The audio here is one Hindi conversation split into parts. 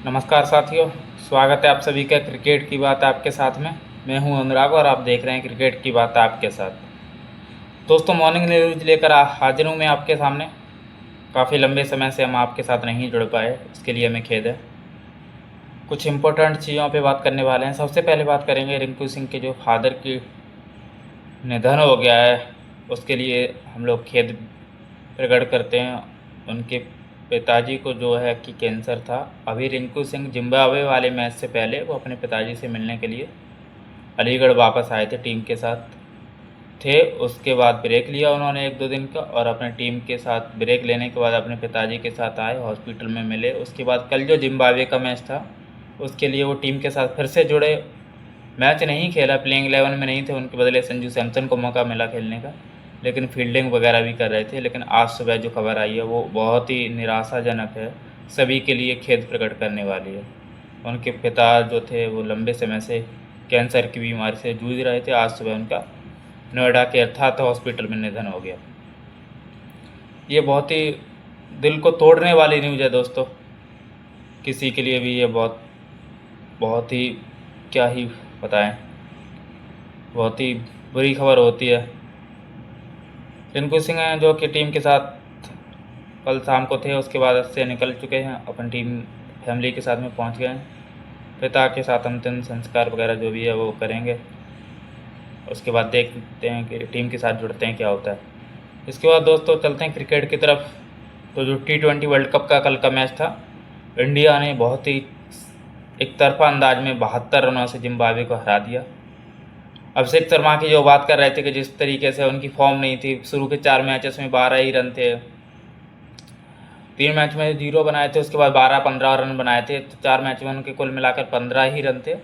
नमस्कार साथियों, स्वागत है आप सभी का क्रिकेट की बात आपके साथ में। मैं हूं अनुराग और आप देख रहे हैं क्रिकेट की बात आपके साथ। दोस्तों, मॉर्निंग न्यूज़ लेकर हाजिर हूं मैं आपके सामने। काफ़ी लंबे समय से हम आपके साथ नहीं जुड़ पाए, इसके लिए हमें खेद है। कुछ इम्पोर्टेंट चीज़ों पे बात करने वाले हैं। सबसे पहले बात करेंगे रिंकू सिंह के जो फादर की निधन हो गया है, उसके लिए हम लोग खेद प्रकट करते हैं। उनके पिताजी को जो है कि कैंसर था। अभी रिंकू सिंह जिम्बाब्वे वाले मैच से पहले वो अपने पिताजी से मिलने के लिए अलीगढ़ वापस आए थे, टीम के साथ थे। उसके बाद ब्रेक लिया उन्होंने 1-2 दिन का, और अपने टीम के साथ ब्रेक लेने के बाद अपने पिताजी के साथ आए, हॉस्पिटल में मिले। उसके बाद कल जो जिम्बाब्वे का मैच था उसके लिए वो टीम के साथ फिर से जुड़े। मैच नहीं खेला, प्लेइंग 11 में नहीं थे, उनके बदले संजू सैमसन को मौका मिला खेलने का, लेकिन फील्डिंग वगैरह भी कर रहे थे। लेकिन आज सुबह जो खबर आई है वो बहुत ही निराशाजनक है, सभी के लिए खेद प्रकट करने वाली है। उनके पिता जो थे वो लंबे समय से कैंसर की बीमारी से जूझ रहे थे। आज सुबह उनका नोएडा के अर्थात हॉस्पिटल में निधन हो गया। ये बहुत ही दिल को तोड़ने वाली न्यूज़ है दोस्तों। किसी के लिए भी ये बहुत बहुत ही, क्या ही बताएं, बहुत ही बुरी खबर होती है। रिंकू सिंह हैं जो कि टीम के साथ कल शाम को थे, उसके बाद से निकल चुके हैं, अपन टीम फैमिली के साथ में पहुंच गए हैं। पिता के साथ अंतिम संस्कार वगैरह जो भी है वो करेंगे। उसके बाद देखते हैं कि टीम के साथ जुड़ते हैं क्या होता है। इसके बाद दोस्तों चलते हैं क्रिकेट की तरफ। तो जो T20 वर्ल्ड कप का कल का मैच था, इंडिया ने बहुत ही एक तरफा अंदाज में 72 रनों से जिम्बाब्वे को हरा दिया। अभिषेक शर्मा की जो बात कर रहे थे कि जिस तरीके से उनकी फॉर्म नहीं थी, शुरू के 4 मैचेस में 12 ही रन थे, 3 मैच में 0 बनाए थे, उसके बाद 12-15 रन बनाए थे, तो 4 मैच में उनके कुल मिलाकर 15 ही रन थे।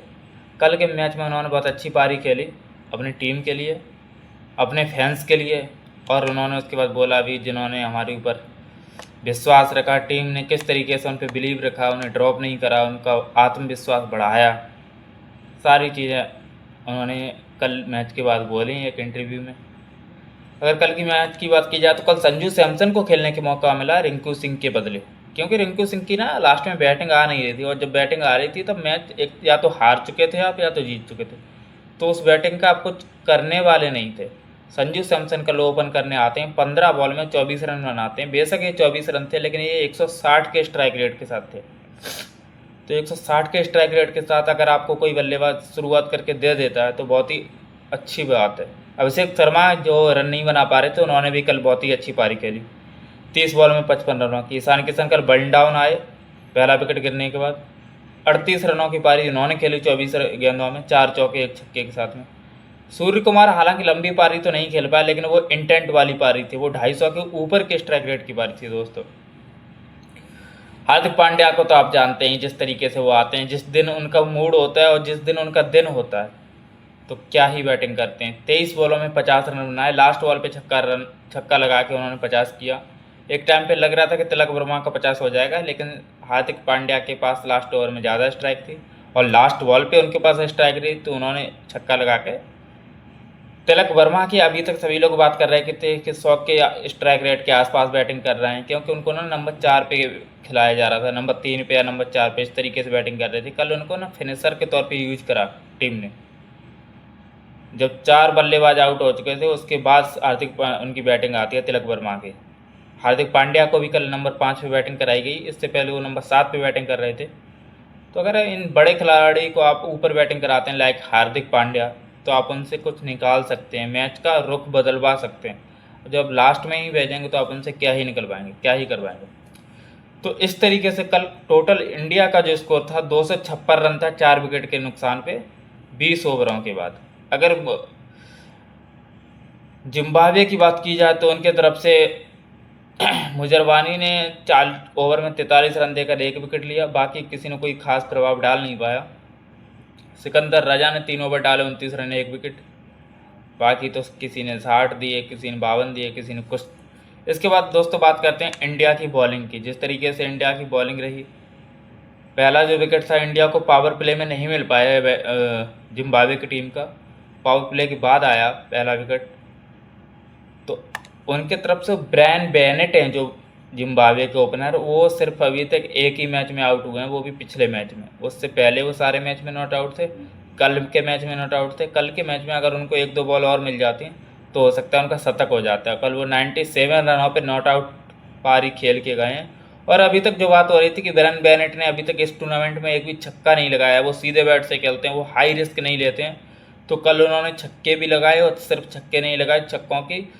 कल के मैच में उन्होंने बहुत अच्छी पारी खेली अपनी टीम के लिए, अपने फैंस के लिए, और उन्होंने उसके बाद बोला भी जिन्होंने हमारे ऊपर विश्वास रखा, टीम ने किस तरीके से उन पर बिलीव रखा, उन्हें ड्रॉप नहीं करा, उनका आत्मविश्वास बढ़ाया, सारी चीज़ें उन्होंने कल मैच के बाद बोली एक इंटरव्यू में। अगर कल की मैच की बात की जाए तो कल संजू सैमसन को खेलने के मौका मिला रिंकू सिंह के बदले, क्योंकि रिंकू सिंह की ना लास्ट में बैटिंग आ नहीं रही थी, और जब बैटिंग आ रही थी तब मैच एक या तो हार चुके थे आप या तो जीत चुके थे, तो उस बैटिंग का आप कुछ करने वाले नहीं थे। संजू सैमसन कल ओपन करने आते हैं, 15 बॉल में 24 रन बनाते हैं। बेशक ये 24 रन थे, लेकिन ये 160 के स्ट्राइक रेट के साथ थे। तो 160 के स्ट्राइक रेट के साथ अगर आपको कोई बल्लेबाज शुरुआत करके दे देता है तो बहुत ही अच्छी बात है। अभिषेक शर्मा जो रन नहीं बना पा रहे थे, उन्होंने भी कल बहुत ही अच्छी पारी खेली, 30 बॉल में 55 रनों की। ईशान किशन कल बर्न डाउन आए पहला विकेट गिरने के बाद, 38 रनों की पारी उन्होंने खेली 24 गेंदों में, 4 चौके 1 छक्के के साथ में। सूर्य कुमार हालांकि लंबी पारी तो नहीं खेल पाया, लेकिन वो इंटेंट वाली पारी थी, वो 250 के ऊपर के स्ट्राइक रेट की पारी थी दोस्तों। हार्दिक पांड्या को तो आप जानते हैं जिस तरीके से वो आते हैं, जिस दिन उनका मूड होता है और जिस दिन उनका दिन होता है तो क्या ही बैटिंग करते हैं। 23 बॉलों में 50 रन बनाए, लास्ट बॉल पे छक्का लगा के उन्होंने 50 किया। एक टाइम पे लग रहा था कि तिलक वर्मा का 50 हो जाएगा, लेकिन हार्दिक पांड्या के पास लास्ट ओवर में ज़्यादा स्ट्राइक थी और लास्ट बॉल पे उनके पास स्ट्राइक रही, तो उन्होंने छक्का लगा के तिलक वर्मा की अभी तक सभी लोग बात कर रहे थे कि 100 के स्ट्राइक रेट के आसपास बैटिंग कर रहे हैं, क्योंकि उनको ना नंबर 4 पे खिलाया जा रहा था, नंबर 3 पे या नंबर 4 पे, इस तरीके से बैटिंग कर रहे थे। कल उनको ना फिनिशर के तौर पे यूज करा टीम ने। जब 4 बल्लेबाज आउट हो चुके थे उसके बाद उनकी बैटिंग आती है तिलक वर्मा की। हार्दिक पांड्या को भी कल नंबर 5 पे बैटिंग कराई गई, इससे पहले वो नंबर 7 पे बैटिंग कर रहे थे। तो अगर इन बड़े खिलाड़ी को आप ऊपर बैटिंग कराते हैं लाइक हार्दिक पांड्या, तो आप उनसे कुछ निकाल सकते हैं, मैच का रुख बदलवा सकते हैं। जब लास्ट में ही भेजेंगे तो आप उनसे क्या ही निकल पाएंगे, क्या ही करवाएंगे। तो इस तरीके से कल टोटल इंडिया का जो स्कोर था 256 रन था, 4 विकेट के नुकसान पे 20 ओवरों के बाद। अगर जिम्बाब्वे की बात की जाए तो उनके तरफ से मुजरवानी ने 4 ओवर में 43 रन देकर 1 विकेट लिया, बाकी किसी ने कोई खास प्रभाव डाल नहीं पाया। सिकंदर रजा ने 3 ओवर डाले, 29 रन 1 विकेट, बाकी तो किसी ने 60 दिए, किसी ने 52 दिए, किसी ने कुछ। इसके बाद दोस्तों बात करते हैं इंडिया की बॉलिंग की। जिस तरीके से इंडिया की बॉलिंग रही, पहला जो विकेट था इंडिया को पावर प्ले में नहीं मिल पाया जिम्बाब्वे की टीम का, पावर प्ले के बाद आया पहला विकेट। तो उनके तरफ से ब्रायन बेनेट हैं जो जिम्बाब्वे के ओपनर, वो सिर्फ अभी तक एक ही मैच में आउट हुए हैं, वो भी पिछले मैच में। उससे पहले वो सारे मैच में नॉट आउट थे, कल के मैच में नॉट आउट थे। कल के मैच में अगर उनको 1-2 बॉल और मिल जाती हैं तो हो सकता है उनका शतक हो जाता है। कल वो 97 रनों पर नॉट आउट पारी खेल के गए हैं। और अभी तक जो बात हो रही थी कि ब्रायन बेनेट ने अभी तक इस टूर्नामेंट में एक भी छक्का नहीं लगाया, वो सीधे बैट से खेलते हैं, वो हाई रिस्क नहीं लेते हैं। तो कल उन्होंने छक्के भी लगाए, और सिर्फ छक्के नहीं लगाए, छक्कों की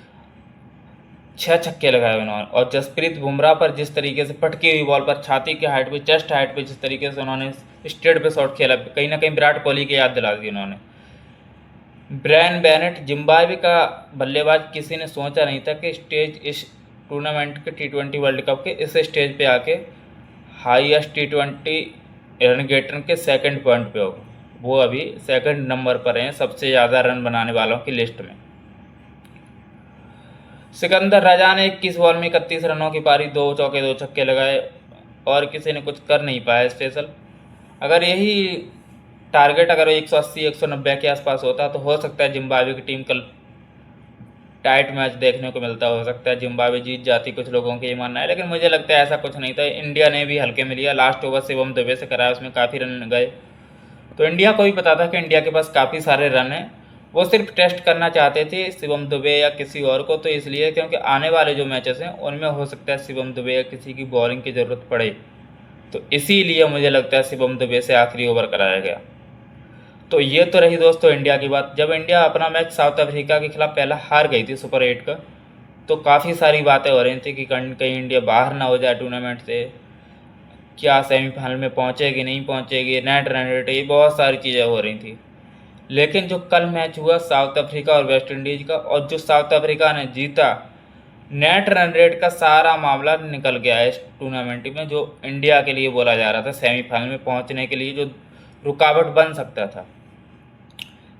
6 छक्के लगाए उन्होंने। और जसप्रीत बुमराह पर जिस तरीके से पटकी हुई बॉल पर छाती के हाइट पे, चेस्ट हाइट पे जिस तरीके से उन्होंने स्ट्रेट पे शॉट खेला, कहीं ना कहीं विराट कोहली की याद दिला दी उन्होंने। ब्रायन बेनेट जिम्बाब्वे का बल्लेबाज, किसी ने सोचा नहीं था कि स्टेज इस टूर्नामेंट के T20 वर्ल्ड कप के इस स्टेज पे आके हाईएस्ट T20 रन गेटर के सेकंड पॉइंट पे होगा। वो अभी सेकंड नंबर पर हैं सबसे ज़्यादा रन बनाने वालों की लिस्ट में। सिकंदर रजा ने 21 बॉल में 31 रनों की पारी, 2 चौके 2 छक्के लगाए, और किसी ने कुछ कर नहीं पाया स्पेशल। अगर यही टारगेट अगर 180-190 के आसपास होता तो हो सकता है जिम्बाब्वे की टीम कल टाइट मैच देखने को मिलता, हो सकता है जिम्बाब्वे जीत जाती, कुछ लोगों का ये मानना है। लेकिन मुझे लगता है ऐसा कुछ नहीं था। इंडिया ने भी हल्के में लिया, लास्ट ओवर शिवम दुबे से कराया, उसमें काफ़ी रन गए। तो इंडिया को भी पता था कि इंडिया के पास काफ़ी सारे रन हैं, वो सिर्फ टेस्ट करना चाहते थे शिवम दुबे या किसी और को। तो इसलिए क्योंकि आने वाले जो मैचेस हैं उनमें हो सकता है शिवम दुबे या किसी की बॉलिंग की ज़रूरत पड़े, तो इसीलिए मुझे लगता है शिवम दुबे से आखिरी ओवर कराया गया। तो ये तो रही दोस्तों इंडिया की बात। जब इंडिया अपना मैच साउथ अफ्रीका के खिलाफ पहला हार गई थी सुपर 8 का, तो काफ़ी सारी बातें हो रही थी कि कहीं इंडिया बाहर ना हो जाए टूर्नामेंट से, क्या सेमीफाइनल में पहुंचेगी नहीं पहुंचेगी, नेट रन रेट, ये बहुत सारी चीज़ें हो रही थी। लेकिन जो कल मैच हुआ साउथ अफ्रीका और वेस्ट इंडीज़ का, और जो साउथ अफ्रीका ने जीता, नेट रन रेट का सारा मामला निकल गया है इस टूर्नामेंट में। जो इंडिया के लिए बोला जा रहा था सेमीफाइनल में पहुंचने के लिए जो रुकावट बन सकता था,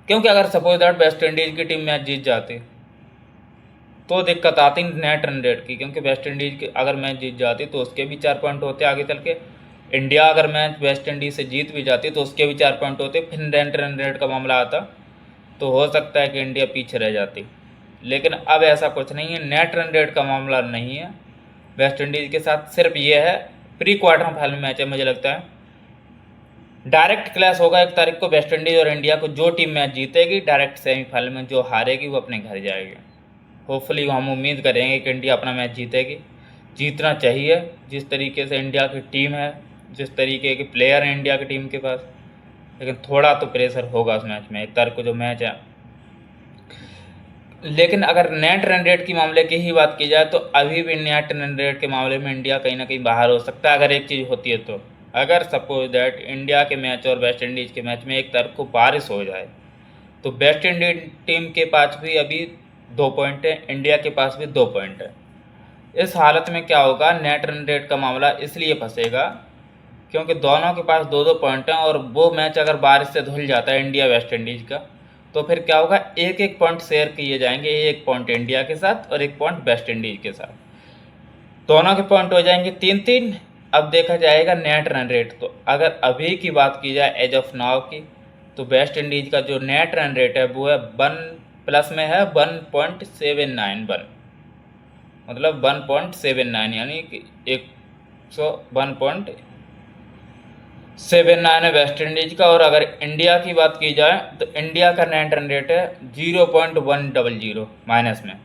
क्योंकि अगर सपोज दैट वेस्ट इंडीज़ की टीम मैच जीत जाती तो दिक्कत आती नेट रन रेट की, क्योंकि वेस्ट इंडीज़ की अगर मैच जीत जाती तो उसके भी 4 पॉइंट होते आगे चल के। इंडिया अगर मैच वेस्ट इंडीज़ से जीत भी जाती तो उसके भी 4 पॉइंट होते, फिर नेट रन रेट का मामला आता तो हो सकता है कि इंडिया पीछे रह जाती। लेकिन अब ऐसा कुछ नहीं है, नेट रन रेट का मामला नहीं है वेस्ट इंडीज़ के साथ। सिर्फ ये है प्री क्वार्टर फाइनल मैच है, मुझे लगता है डायरेक्ट क्लैश होगा 1 तारीख को वेस्ट इंडीज़ और इंडिया को। जो टीम मैच जीतेगी डायरेक्ट सेमीफाइनल में, जो हारेगी वो अपने घर जाएगी। होपफुली हम उम्मीद करेंगे कि इंडिया अपना मैच जीतेगी, जीतना चाहिए। जिस तरीके से इंडिया की टीम है, जिस तरीके के प्लेयर हैं इंडिया की टीम के पास, लेकिन थोड़ा तो प्रेशर होगा उस मैच में 1 तारीख को जो मैच है। लेकिन अगर नेट रन रेट की मामले की ही बात की जाए तो अभी भी नेट रन रेट के मामले में इंडिया कहीं ना कहीं बाहर हो सकता है अगर एक चीज़ होती है तो। अगर सपोज दैट इंडिया के मैच और वेस्ट इंडीज़ के मैच में 1 तारीख को बारिश हो जाए तो वेस्ट इंडीज टीम के पास भी अभी 2 पॉइंट है, इंडिया के पास भी 2 पॉइंट है। इस हालत में क्या होगा, नेट रन रेट का मामला इसलिए फंसेगा क्योंकि दोनों के पास 2-2 पॉइंट हैं, और वो मैच अगर बारिश से धुल जाता है इंडिया वेस्ट इंडीज़ का, तो फिर क्या होगा, 1-1 पॉइंट शेयर किए जाएंगे, 1 पॉइंट इंडिया के साथ और 1 पॉइंट वेस्ट इंडीज़ के साथ। दोनों के पॉइंट हो जाएंगे 3-3। अब देखा जाएगा नेट रन रेट। तो अगर अभी की बात की जाए एज ऑफ नाउ की, तो वेस्ट इंडीज़ का जो नेट रन रेट है वो है 1 प्लस में है 1.791, मतलब 1.79, यानी कि 101.79 है वेस्ट इंडीज़ का। और अगर इंडिया की बात की जाए तो इंडिया का नेट रन रेट है 0.100 माइनस में।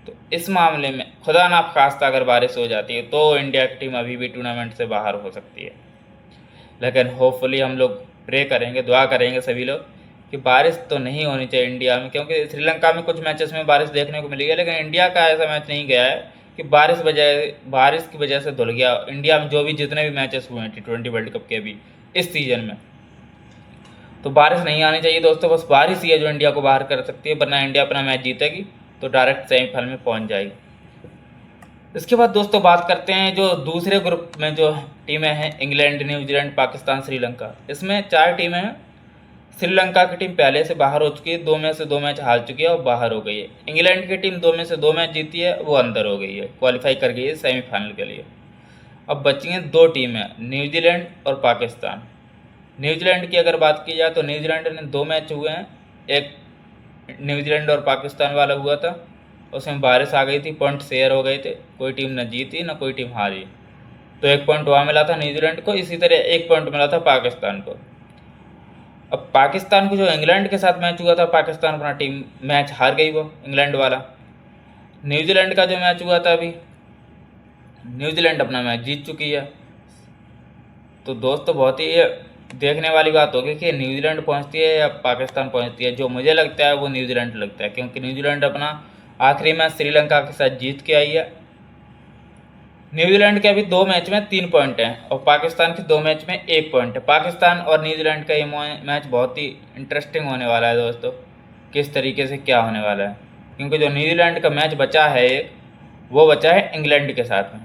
तो इस मामले में खुदा ना खास्ता अगर बारिश हो जाती है तो इंडिया की टीम अभी भी टूर्नामेंट से बाहर हो सकती है। लेकिन होपफुली हम लोग प्रे करेंगे, दुआ करेंगे सभी लोग कि बारिश तो नहीं होनी चाहिए इंडिया में, क्योंकि श्रीलंका में कुछ मैचेस में बारिश देखने को मिली है, लेकिन इंडिया का ऐसा मैच नहीं गया है कि बारिश की वजह से धुल गया। इंडिया में जो भी जितने भी मैचेस हुए हैं T20 वर्ल्ड कप के अभी इस सीज़न में, तो बारिश नहीं आनी चाहिए दोस्तों। बस बारिश ही है जो इंडिया को बाहर कर सकती है, वरना इंडिया अपना मैच जीतेगी तो डायरेक्ट सेमीफाइनल में पहुंच जाएगी। इसके बाद दोस्तों बात करते हैं जो दूसरे ग्रुप में जो टीमें हैं, इंग्लैंड, न्यूजीलैंड, पाकिस्तान, श्रीलंका। इसमें 4 टीमें हैं। श्रीलंका की टीम पहले से बाहर हो चुकी है, 2 में से 2 मैच हार चुकी है और बाहर हो गई है। इंग्लैंड की टीम 2 में से 2 मैच जीती है, वो अंदर हो गई है, क्वालिफाई कर गई है सेमीफाइनल के लिए। अब बची हैं 2 टीमें, न्यूजीलैंड और पाकिस्तान। न्यूजीलैंड की अगर बात की जाए तो न्यूजीलैंड ने 2 मैच हुए हैं, एक न्यूजीलैंड और पाकिस्तान वाला हुआ था उसमें बारिश आ गई थी, पॉइंट शेयर हो गए थे, कोई टीम न जीती न कोई टीम हारी। तो 1 पॉइंट वहाँ मिला था न्यूजीलैंड को, इसी तरह 1 पॉइंट मिला था पाकिस्तान को। अब पाकिस्तान को जो इंग्लैंड के साथ मैच हुआ था, पाकिस्तान अपना टीम मैच हार गई वो इंग्लैंड वाला। न्यूजीलैंड का जो मैच हुआ था अभी, न्यूजीलैंड अपना मैच जीत चुकी है। तो दोस्तों बहुत ही देखने वाली बात होगी कि न्यूजीलैंड पहुंचती है या पाकिस्तान पहुंचती है। जो मुझे लगता है वो न्यूजीलैंड लगता है, क्योंकि न्यूजीलैंड अपना आखिरी मैच श्रीलंका के साथ जीत के आई है। न्यूजीलैंड के अभी 2 मैच में 3 पॉइंट हैं और पाकिस्तान के 2 मैच में 1 पॉइंट है। पाकिस्तान और न्यूजीलैंड का ये मैच बहुत ही इंटरेस्टिंग होने वाला है दोस्तों, किस तरीके से क्या होने वाला है, क्योंकि जो न्यूजीलैंड का मैच बचा है एक, वो बचा है इंग्लैंड के साथ में।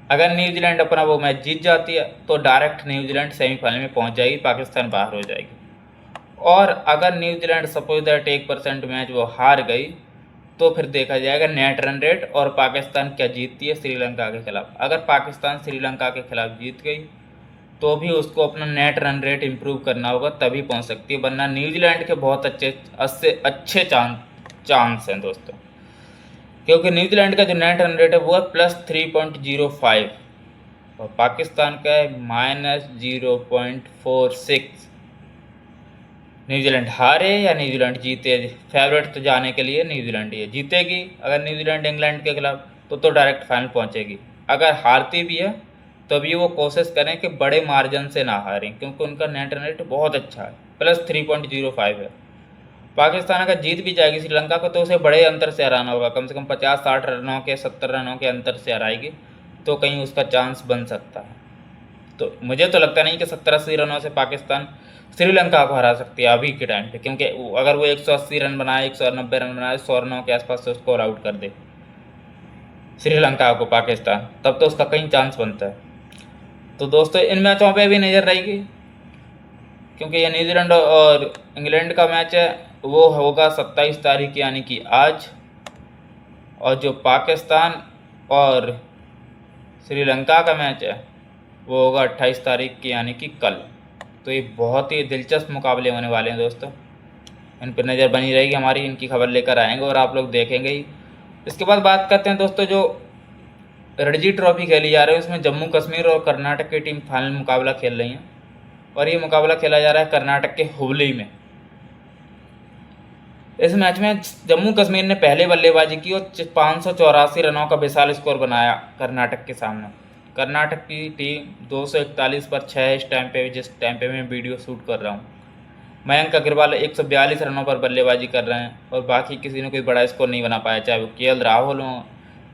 अगर न्यूजीलैंड अपना वो मैच जीत जाती है तो डायरेक्ट न्यूजीलैंड सेमीफाइनल में पहुंच जाएगी, पाकिस्तान बाहर हो जाएगी। और अगर न्यूजीलैंड सपोज दैट 1% मैच वो हार गई तो फिर देखा जाएगा नेट रन रेट और पाकिस्तान क्या जीतती है श्रीलंका के खिलाफ। अगर पाकिस्तान श्रीलंका के खिलाफ जीत गई तो भी उसको अपना नेट रन रेट इम्प्रूव करना होगा, तभी पहुंच सकती है, वरना न्यूजीलैंड के बहुत अच्छे चांस हैं दोस्तों, क्योंकि न्यूजीलैंड का जो नेट रन रेट है वो है +3.05 और पाकिस्तान का है -0.46। न्यूजीलैंड हारे या न्यूजीलैंड जीते, फेवरेट तो जाने के लिए न्यूजीलैंड ही है। जीतेगी अगर न्यूजीलैंड इंग्लैंड के खिलाफ तो डायरेक्ट फाइनल पहुंचेगी। अगर हारती भी है तो भी वो कोशिश करें कि बड़े मार्जिन से ना हारें, क्योंकि उनका नेट रन रेट बहुत अच्छा है, +3.05 है। पाकिस्तान अगर जीत भी जाएगी श्रीलंका को तो उसे बड़े अंतर से हराना होगा, कम से कम 50-60 रनों के 70 रनों के अंतर से हराएगी, तो कहीं उसका चांस बन सकता है। तो मुझे तो लगता नहीं कि 70-80 रनों से पाकिस्तान श्रीलंका को हरा सकती है अभी के टाइम पे, क्योंकि अगर वो 180 रन बनाए, 190 रन बनाए, 100 रनों के आसपास से स्कोर आउट कर दे श्रीलंका को पाकिस्तान, तब तो उसका कहीं चांस बनता है। तो दोस्तों इन मैचों पे भी नज़र रहेगी, क्योंकि ये न्यूजीलैंड और इंग्लैंड का मैच है वो होगा 27 तारीख यानी कि आज, और जो पाकिस्तान और श्रीलंका का मैच है वो होगा 28 तारीख की यानी कि कल। तो ये बहुत ही दिलचस्प मुकाबले होने वाले हैं दोस्तों, इन पर नज़र बनी रहेगी हमारी, इनकी खबर लेकर आएंगे और आप लोग देखेंगे ही। इसके बाद बात करते हैं दोस्तों, जो रणजी ट्रॉफी खेली जा रही है उसमें जम्मू कश्मीर और कर्नाटक की टीम फाइनल मुकाबला खेल रही हैं, और ये मुकाबला खेला जा रहा है कर्नाटक के हुबली में। इस मैच में जम्मू कश्मीर ने पहले बल्लेबाजी की और 584 रनों का विशाल स्कोर बनाया कर्नाटक के सामने। कर्नाटक की टीम 241 पर 6 इस टाइम पे, जिस टाइम पे मैं वीडियो शूट कर रहा हूँ। मयंक अग्रवाल 142 रनों पर बल्लेबाजी कर रहे हैं और बाकी किसी ने कोई बड़ा स्कोर नहीं बना पाया, चाहे वो केएल राहुल हों,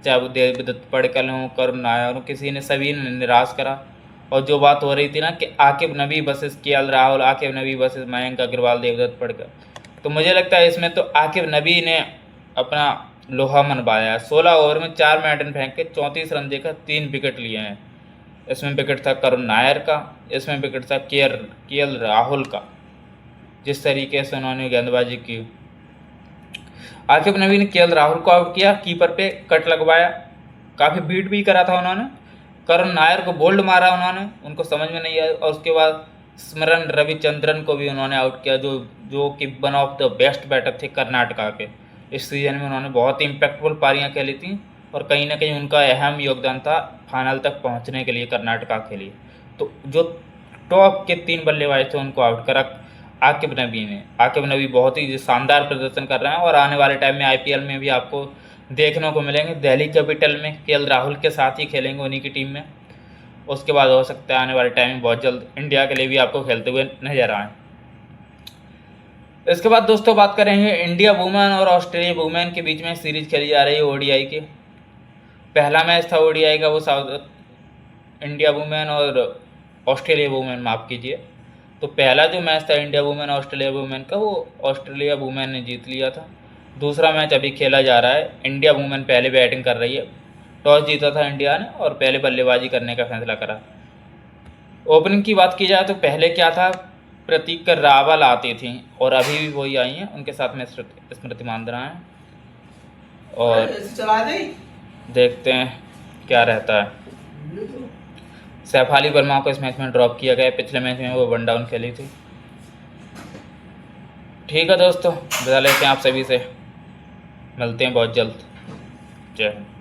चाहे वो देवदत्त पडिक्कल हों, करुण नायर हों, सभी ने निराश करा। और जो बात हो रही थी ना कि आकिब नबी वर्सेस केएल राहुल, आकिब नबी वर्सेस मयंक अग्रवाल, देवदत्त पडिक्कल, तो मुझे लगता है इसमें तो आकिब नबी ने अपना लोहा मनवाया। 16 ओवर में 4 मैडन फेंक के 34 रन देकर 3 विकेट लिए हैं। इसमें विकेट था करुण नायर का, इसमें विकेट था केएल राहुल का। जिस तरीके से उन्होंने गेंदबाजी की, आकिब नबी ने केएल राहुल को आउट किया, कीपर पे कट लगवाया, काफ़ी बीट भी करा था उन्होंने। करुण नायर को बोल्ड मारा उन्होंने, उनको समझ में नहीं आया, और उसके बाद स्मरण रविचंद्रन को भी उन्होंने आउट किया, जो कि one of the best batter थे कर्नाटका के। इस सीजन में उन्होंने बहुत ही इम्पैक्टफुल पारियां खेली थी और कहीं ना कहीं उनका अहम योगदान था फाइनल तक पहुंचने के लिए कर्नाटका के लिए। तो जो टॉप के 3 बल्लेबाज थे उनको आउट करा आकिब नबी ने। आकिब नबी बहुत ही शानदार प्रदर्शन कर रहे हैं और आने वाले टाइम में आईपीएल में भी आपको देखने को मिलेंगे। दिल्ली कैपिटल में केएल राहुल के साथ ही खेलेंगे उन्हीं की टीम में। उसके बाद हो सकता है आने वाले टाइम में बहुत जल्द इंडिया के लिए भी आपको खेलते हुए नजर आए। इसके बाद दोस्तों बात करेंगे इंडिया वुमेन और ऑस्ट्रेलिया वुमेन के बीच में सीरीज खेली जा रही है ओडीआई की। पहला मैच था ओडीआई का, वो साउथ इंडिया वुमेन और ऑस्ट्रेलिया वुमेन, माफ़ कीजिए। तो पहला जो मैच था इंडिया वुमेन ऑस्ट्रेलिया वुमेन का, वो ऑस्ट्रेलिया वुमेन ने जीत लिया था। दूसरा मैच अभी खेला जा रहा है, इंडिया वुमेन पहले बैटिंग कर रही है। टॉस जीता था इंडिया ने और पहले बल्लेबाजी करने का फैसला करा। ओपनिंग की बात की जाए तो पहले क्या था, प्रतीक रावल आती थी और अभी भी वही आई हैं, उनके साथ में स्मृति मांद्रा हैं। और देखते हैं क्या रहता है। सैफाली वर्मा को इस मैच में ड्रॉप किया गया, पिछले मैच में वो 1 डाउन खेली थी। ठीक है दोस्तों, विदा लेते हैं आप सभी से, मिलते हैं बहुत जल्द। जय हिंद।